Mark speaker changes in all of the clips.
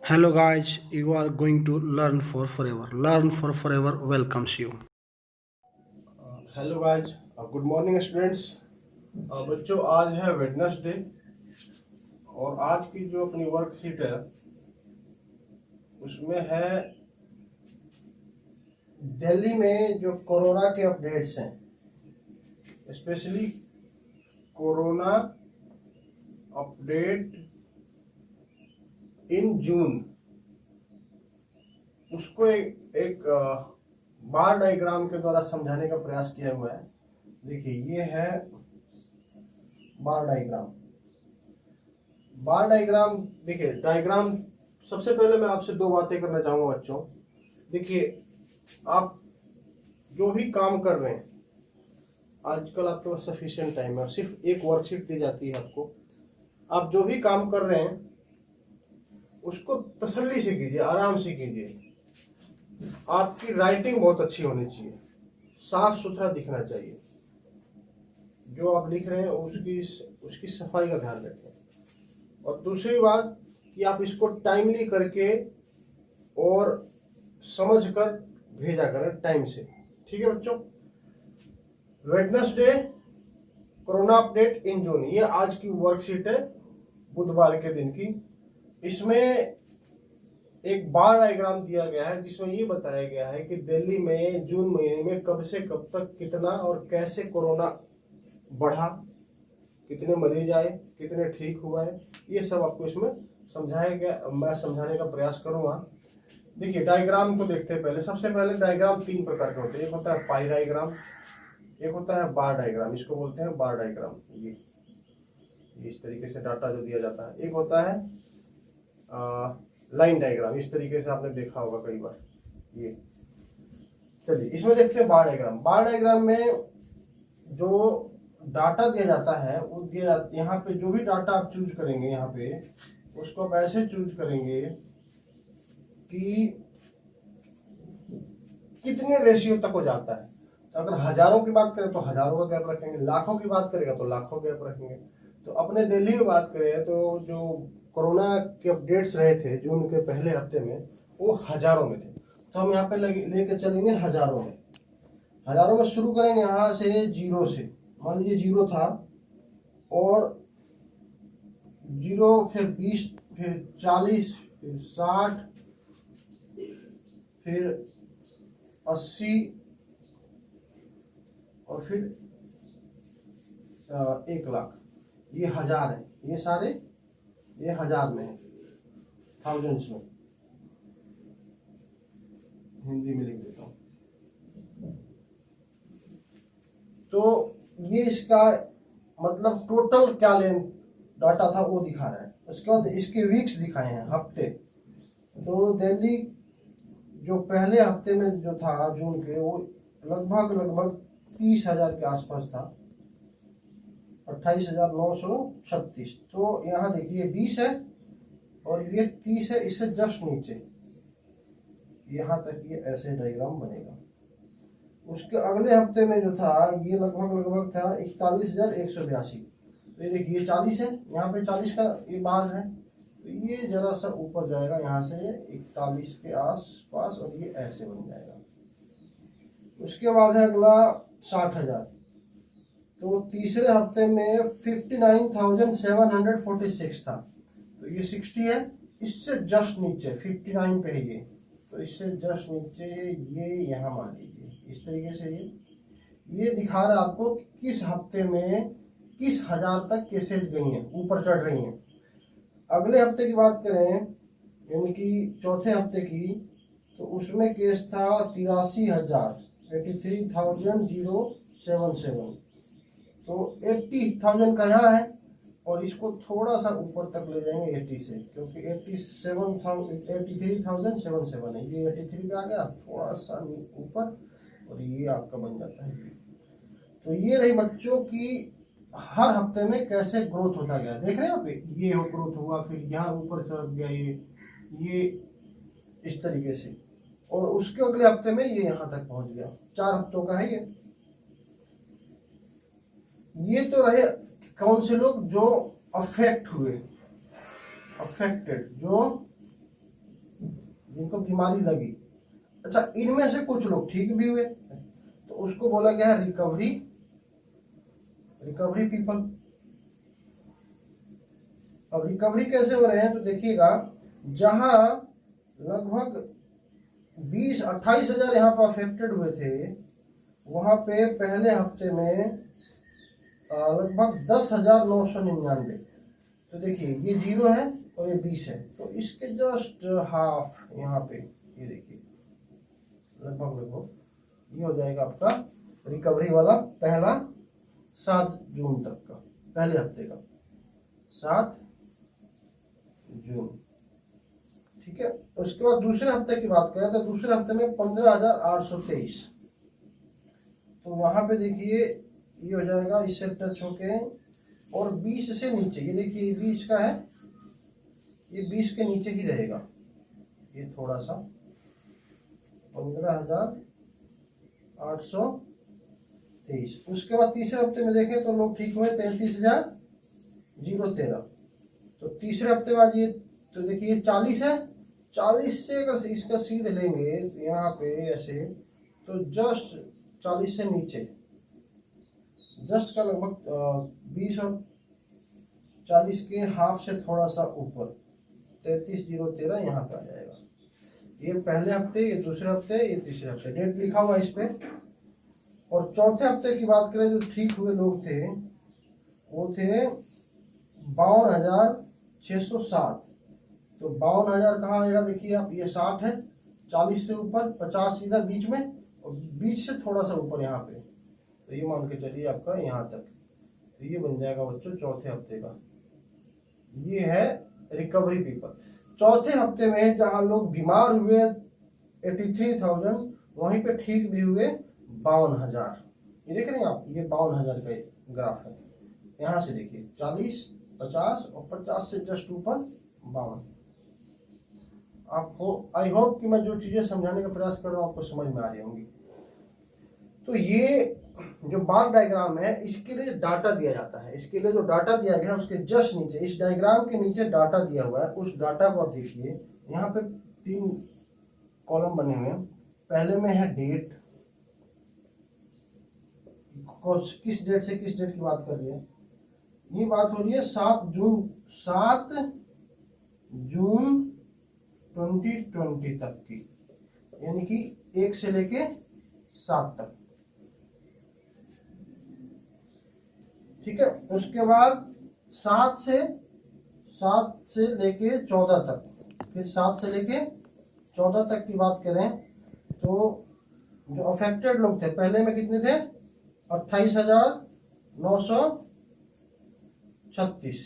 Speaker 1: Hello guys, you are going to learn for forever. Learn for forever welcomes you.
Speaker 2: Hello guys, good morning students. बच्चों, आज है Wednesday और आज की जो अपनी वर्कशीट है उसमें है दिल्ली में जो कोरोना के अपडेट्स हैं, स्पेशली कोरोना अपडेट इन जून। उसको एक बार डायग्राम के द्वारा समझाने का प्रयास किया हुआ है। देखिए, ये है बार डायग्राम। बार डायग्राम, देखिए डायग्राम, सबसे पहले मैं आपसे दो बातें करना चाहूंगा बच्चों। देखिए, आप जो भी काम कर रहे हैं, आजकल आपके पास सफिशिएंट टाइम है और सिर्फ एक वर्कशीट दी जाती है आपको। आप जो भी काम कर रहे हैं उसको तसल्ली से कीजिए, आराम से कीजिए। आपकी राइटिंग बहुत अच्छी होनी चाहिए, साफ सुथरा दिखना चाहिए। जो आप लिख रहे हैं उसकी सफाई का ध्यान रखें। और दूसरी बात कि आप इसको टाइमली करके और समझ कर भेजा करें टाइम से। ठीक है बच्चों। वेडनेसडे कोरोना अपडेट इन जून, ये आज की वर्कशीट है, बुधवार के दिन की। इसमें एक बार डायग्राम दिया गया है जिसमें ये बताया गया है कि दिल्ली में जून महीने में कब से कब तक कितना और कैसे कोरोना बढ़ा, कितने मरीज आए, कितने ठीक हुआ है, ये सब आपको इसमें समझाया गया। मैं समझाने का प्रयास करूंगा। देखिए, डायग्राम को देखते हैं। पहले सबसे पहले डायग्राम तीन प्रकार के होते हैं। एक होता है पाई डायग्राम, एक होता है बार डायग्राम, इसको बोलते हैं बार डायग्राम। ये इस तरीके से डाटा जो दिया जाता है। एक होता है लाइन डायग्राम, इस तरीके से आपने देखा होगा कई बार। ये चलिए इसमें देखते हैं बार डायग्राम। बार डायग्राम में जो डाटा दिया जाता है वो दिया जाता, यहाँ पे जो भी डाटा आप चूज करेंगे, यहाँ पे उसको आप ऐसे चूज करेंगे कि कितने रेशियो तक हो जाता है। तो अगर हजारों की बात करें तो हजारों का गैप रखेंगे, लाखों की बात करेगा तो लाखों गैप रखेंगे। तो अपने दिल्ली में बात करें तो जो कोरोना के अपडेट्स रहे थे जून के पहले हफ्ते में, वो हजारों में थे। तो हम यहाँ पे लेके चलेंगे हजारों में। हजारों में शुरू करेंगे यहाँ से जीरो से। मान लीजिए जीरो था, और जीरो, फिर 20, फिर 40, फिर 60, फिर 80 और फिर 1 लाख। ये हजार है, ये सारे ये हजार में है, थाउजेंड्स में। हिंदी में लिख देता हूँ। तो ये इसका मतलब टोटल क्या लेन डाटा था वो दिखा रहा है। उसके बाद इसके वीक्स दिखाए हैं, हफ्ते। तो दिल्ली जो पहले हफ्ते में जो था जून के, वो लगभग 30,000 के आसपास था, 28,936। तो यहाँ देखिए 20 है और ये 30 है, इससे जस्ट नीचे यहाँ तक ये ऐसे डायग्राम बनेगा। उसके अगले हफ्ते में जो था ये लगभग था 41,182। तो ये देखिए 40 है, यहाँ पे 40 का ये बार है, तो ये जरा सा ऊपर जाएगा यहाँ से 41 के आसपास, और ये ऐसे बन जाएगा। उसके बाद है अगला 60,000। तो तीसरे हफ्ते में 59,746 था, तो ये 60 है, इससे जस्ट नीचे 59 पे है ये, तो इससे जस्ट नीचे ये यहाँ मान लीजिए। इस तरीके से ये दिखा रहा है आपको किस हफ्ते में किस हजार तक केसेज गई हैं, ऊपर चढ़ रही हैं। अगले हफ्ते की बात करें, यानी कि चौथे हफ्ते की, तो उसमें केस था 83,077। तो 80,000 का यहाँ है, और इसको थोड़ा सा ऊपर तक ले जाएंगे 80 से, क्योंकि 83,077 है। ये 83 पे आ गया, थोड़ा सा ऊपर, और ये आपका बन जाता है। तो ये रही बच्चों की हर हफ्ते में कैसे ग्रोथ होता गया। देख रहे हैं आप, ये ग्रोथ हुआ, फिर यहाँ ऊपर चढ़ गया ये इस तरीके से, और उसके अगले हफ्ते में ये यहाँ तक पहुंच गया। 4 हफ्तों का है ये तो रहे कौन से लोग जो अफेक्टेड, जो जिनको बीमारी लगी। अच्छा, इनमें से कुछ लोग ठीक भी हुए, तो उसको बोला गया है रिकवरी पीपल। अब रिकवरी कैसे हो रहे हैं तो देखिएगा, जहां लगभग 28,000 यहाँ पर अफेक्टेड हुए थे, वहां पे पहले हफ्ते में लगभग 10,999। तो देखिए ये 0 है और ये 20 है, तो इसके जस्ट हाफ यहाँ पे ये देखिए लगभग ये हो जाएगा आपका रिकवरी वाला पहला 7 जून तक का, पहले हफ्ते का 7 जून। ठीक है, उसके बाद दूसरे हफ्ते की बात करें तो दूसरे हफ्ते में 15,823। तो वहां पे देखिए ये हो जाएगा इससे टच होके, और 20 से नीचे ये देखिए 20 का है, ये 20 के नीचे ही रहेगा, ये थोड़ा सा 15,823। उसके बाद तीसरे हफ्ते में देखें तो लोग ठीक हुए 33,013। तो तीसरे हफ्ते बाद ये तो देखिए 40 है, 40 से अगर इसका सीधे लेंगे यहाँ पे ऐसे, तो जस्ट 40 से नीचे, जस्ट का लगभग 20 और 40 के हाफ से थोड़ा सा ऊपर 33,013 यहाँ पे आ जाएगा। ये पहले हफ्ते, ये दूसरे हफ्ते, ये तीसरे हफ्ते, डेट लिखा हुआ इस पे। और चौथे हफ्ते की बात करें जो ठीक हुए लोग थे वो थे 52,607। तो 52,000 कहाँ आएगा देखिए आप, ये 60 है, 40 से ऊपर, 50 इधर बीच में, और बीच से थोड़ा सा ऊपर यहाँ पे, तो ये मान के चलिए आपका यहाँ तक। तो ये बन जाएगा बच्चों चौथे हफ्ते का। ये है रिकवरी पीपल। चौथे हफ्ते में जहाँ लोग बीमार हुए 83,000, वहीं पे ठीक भी हुए 52,000। ये देख रहे हैं आप, ये 52,000 का ग्राफ है। यहाँ से देखिए 40, 50 और 50 से जस्ट ऊपर 52। आपको आई होप कि मैं जो चीजें समझाने का प्रयास कर रहा हूँ आपको समझ में आ रही होंगी। तो ये जो बार डायग्राम है इसके लिए डाटा दिया जाता है। इसके लिए जो डाटा दिया गया है उसके जस्ट नीचे, इस डायग्राम के नीचे डाटा दिया हुआ है। उस डाटा को आप देखिए, यहाँ पे 3 कॉलम बने हुए हैं। पहले में है डेट, किस डेट से किस डेट की बात कर रही है, ये बात हो रही है 7 जून 2020 तक की, यानी कि 1 से लेके 7 तक। ठीक है, उसके बाद 7 से लेके 14 तक, फिर 7 से लेके 14 तक की बात करें तो जो अफेक्टेड लोग थे पहले में कितने थे, 28,936।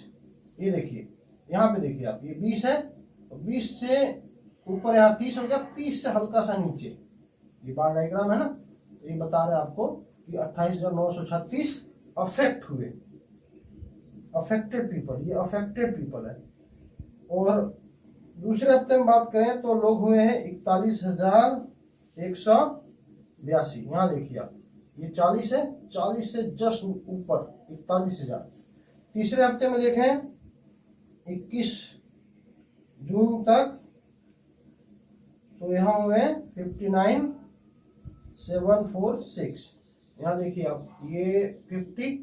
Speaker 2: ये देखिए यहाँ पे देखिए आप, ये 20 है, 20 से ऊपर यहाँ 30 हो गया, 30 से हल्का सा नीचे, ये बार डायग्राम है ना। तो ये बता रहे हैं आपको कि 28,936 अफेक्ट हुए, अफेक्टेड पीपल, ये अफेक्टेड पीपल है। और दूसरे हफ्ते में बात करें तो लोग हुए हैं 41,182। यहाँ देखिए आप, ये 40 है, 40 से जस्ट ऊपर 41,000। तीसरे हफ्ते में देखें 21 जून तक, तो यहाँ हुए 59,746। यहाँ देखिए आप, ये 50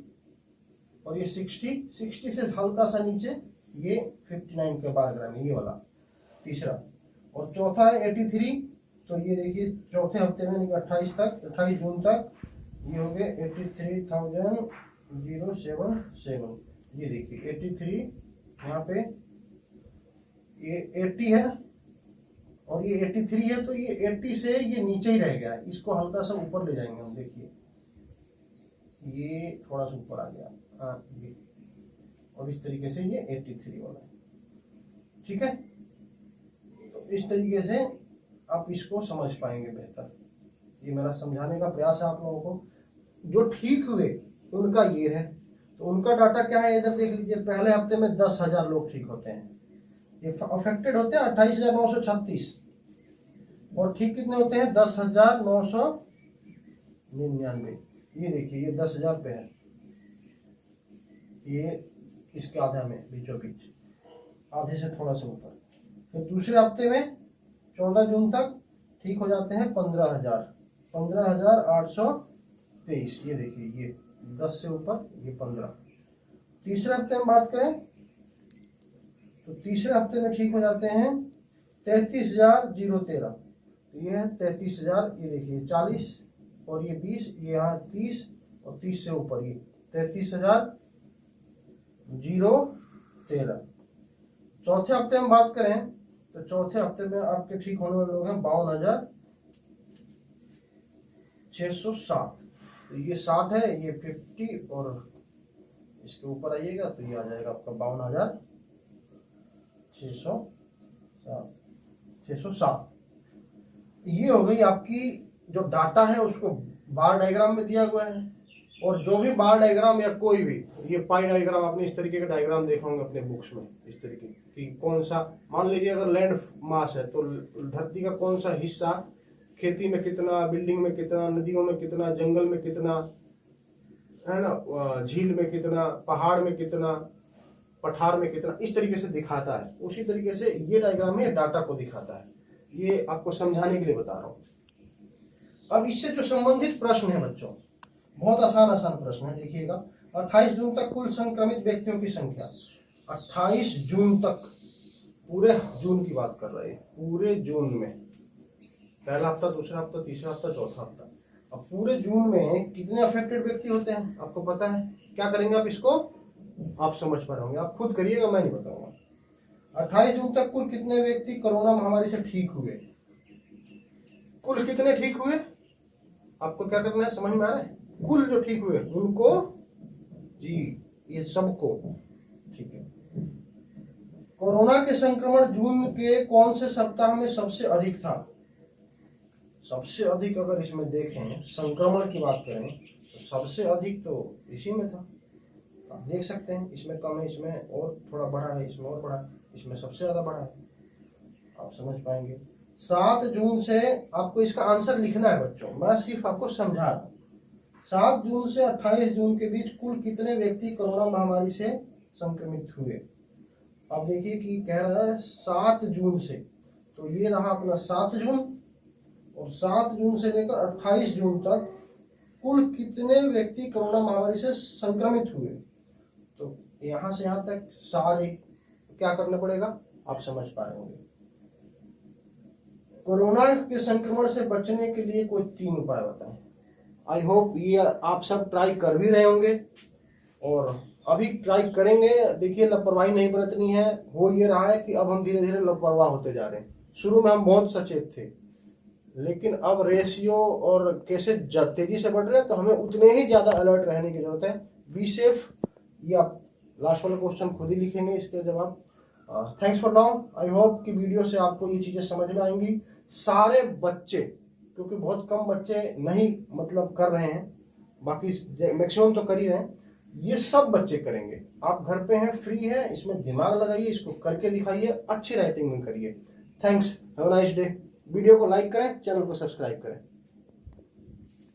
Speaker 2: और ये 60 से हल्का सा नीचे, ये 59 के बारग्राम है, ये वाला तीसरा। और चौथा है 83। तो ये देखिए चौथे हफ्ते में 28 जून तक ये हो गए 83,077। ये देखिए 83, यहाँ पे ये 80 है और ये 83 है, तो ये 80 से ये नीचे ही रह गया है। इसको हल्का सा ऊपर ले जाएंगे हम, देखिए ये थोड़ा सा ऊपर आ गया, हाँ ये, और इस तरीके से ये 83 वाला है। ठीक है, तो इस तरीके से आप इसको समझ पाएंगे बेहतर। ये मेरा समझाने का प्रयास है आप लोगों को। जो ठीक हुए उनका ये है, तो उनका डाटा क्या है इधर देख लीजिए। पहले हफ्ते में 10,000 लोग ठीक होते हैं, ये अफेक्टेड होते हैं 28,936, और ठीक कितने होते हैं 10,999। ये देखिए ये 10,000 पे है, ये इसके आधा में बीचों बीच, आधे से थोड़ा सा ऊपर। तो दूसरे हफ्ते में 14 जून तक ठीक हो जाते हैं 15,823। ये देखिए, ये 10 से ऊपर, ये 15। तीसरे हफ्ते में बात करें तो तीसरे हफ्ते में ठीक हो जाते हैं 33,013। तो ये है 33,000, ये देखिए 40 और ये 20, ये यहाँ 30 और 30 से ऊपर ये 33,013। चौथे हफ्ते में बात करें तो चौथे हफ्ते में आपके ठीक होने वाले लोग हैं 52,607। तो ये 7 है, ये 50 और इसके ऊपर आइएगा तो ये आ जाएगा आपका 52,607। ये हो गई आपकी जो डाटा है, उसको बार डायग्राम में दिया हुआ है। और जो भी बार डायग्राम या कोई भी, ये पाई डायग्राम, आपने इस तरीके का डायग्राम देखा होंगे अपने बुक्स में, इस तरीके कि कौन सा, मान लीजिए अगर लैंड मास है तो धरती का कौन सा हिस्सा खेती में कितना, बिल्डिंग में कितना, नदियों में कितना, जंगल में कितना है ना, झील में कितना, पहाड़ में कितना, पठार में कितना, इस तरीके से दिखाता है। उसी तरीके से ये डायग्राम में डाटा को दिखाता है। ये आपको समझाने के लिए बता रहा हूँ। अब इससे जो संबंधित प्रश्न है बच्चों, बहुत आसान प्रश्न है, देखिएगा। 28 जून तक कुल संक्रमित व्यक्तियों की संख्या, 28 जून तक, पूरे जून की बात कर रहे हैं, पूरे जून में, पहला हफ्ता, दूसरा हफ्ता, तीसरा हफ्ता, चौथा हफ्ता। अब पूरे जून में कितने अफेक्टेड व्यक्ति होते हैं आपको पता है। क्या करेंगे आप, इसको आप समझ पा रहे होंगे, आप खुद करिएगा, मैं नहीं बताऊंगा। 28 जून तक कुल कितने व्यक्ति कोरोना महामारी से ठीक हुए, कुल कितने ठीक हुए, आपको क्या करना है, समझ में आ रहा है। कुल जो ठीक हुए उनको, जी ये सबको, ठीक है। कोरोना के संक्रमण जून के कौन से सप्ताह में सबसे अधिक था। सबसे अधिक अगर इसमें देखें, संक्रमण की बात करें तो सबसे अधिक तो इसी में था। आप देख सकते हैं, इसमें कम है, इसमें और थोड़ा बड़ा है, इसमें और बड़ा है, इसमें सबसे ज्यादा बड़ा है, आप समझ पाएंगे। 7 जून से आपको इसका आंसर लिखना है बच्चों, मैं सिर्फ आपको समझा रहा हूँ। 7 जून से 28 जून के बीच कुल कितने व्यक्ति कोरोना महामारी से संक्रमित हुए। अब देखिए कि कह रहा है 7 जून से, तो ये रहा अपना 7 जून, और 7 जून से लेकर 28 जून तक कुल कितने व्यक्ति कोरोना महामारी से संक्रमित हुए। तो यहाँ से यहाँ तक सारे क्या करना पड़ेगा, आप समझ पा रहे होंगे। कोरोना के संक्रमण से बचने के लिए कोई 3 उपाय बताएं। आई होप ये आप सब ट्राई कर भी रहे होंगे और अभी ट्राई करेंगे। देखिए, लापरवाही नहीं बरतनी है। हो ये रहा है कि अब हम धीरे धीरे लापरवाह होते जा रहे हैं। शुरू में हम बहुत सचेत थे, लेकिन अब रेशियो और केसेस तेजी से बढ़ रहे हैं, तो हमें उतने ही ज़्यादा अलर्ट रहने की जरूरत है। बी सेफ, ये आप लास्ट वाला क्वेश्चन खुद ही लिखेंगे, इसके जवाब। Thanks for now. I hope कि वीडियो से आपको ये चीज़ें समझ में आएंगी। सारे बच्चे, क्योंकि बहुत कम बच्चे नहीं मतलब कर रहे हैं, बाकी मैक्सिमम तो कर ही रहे हैं, ये सब बच्चे करेंगे। आप घर पे हैं, फ्री है, इसमें दिमाग लगाइए, इसको करके दिखाइए, अच्छी राइटिंग में करिए। Thanks, have a nice day. Video को लाइक करें, चैनल को सब्सक्राइब करें।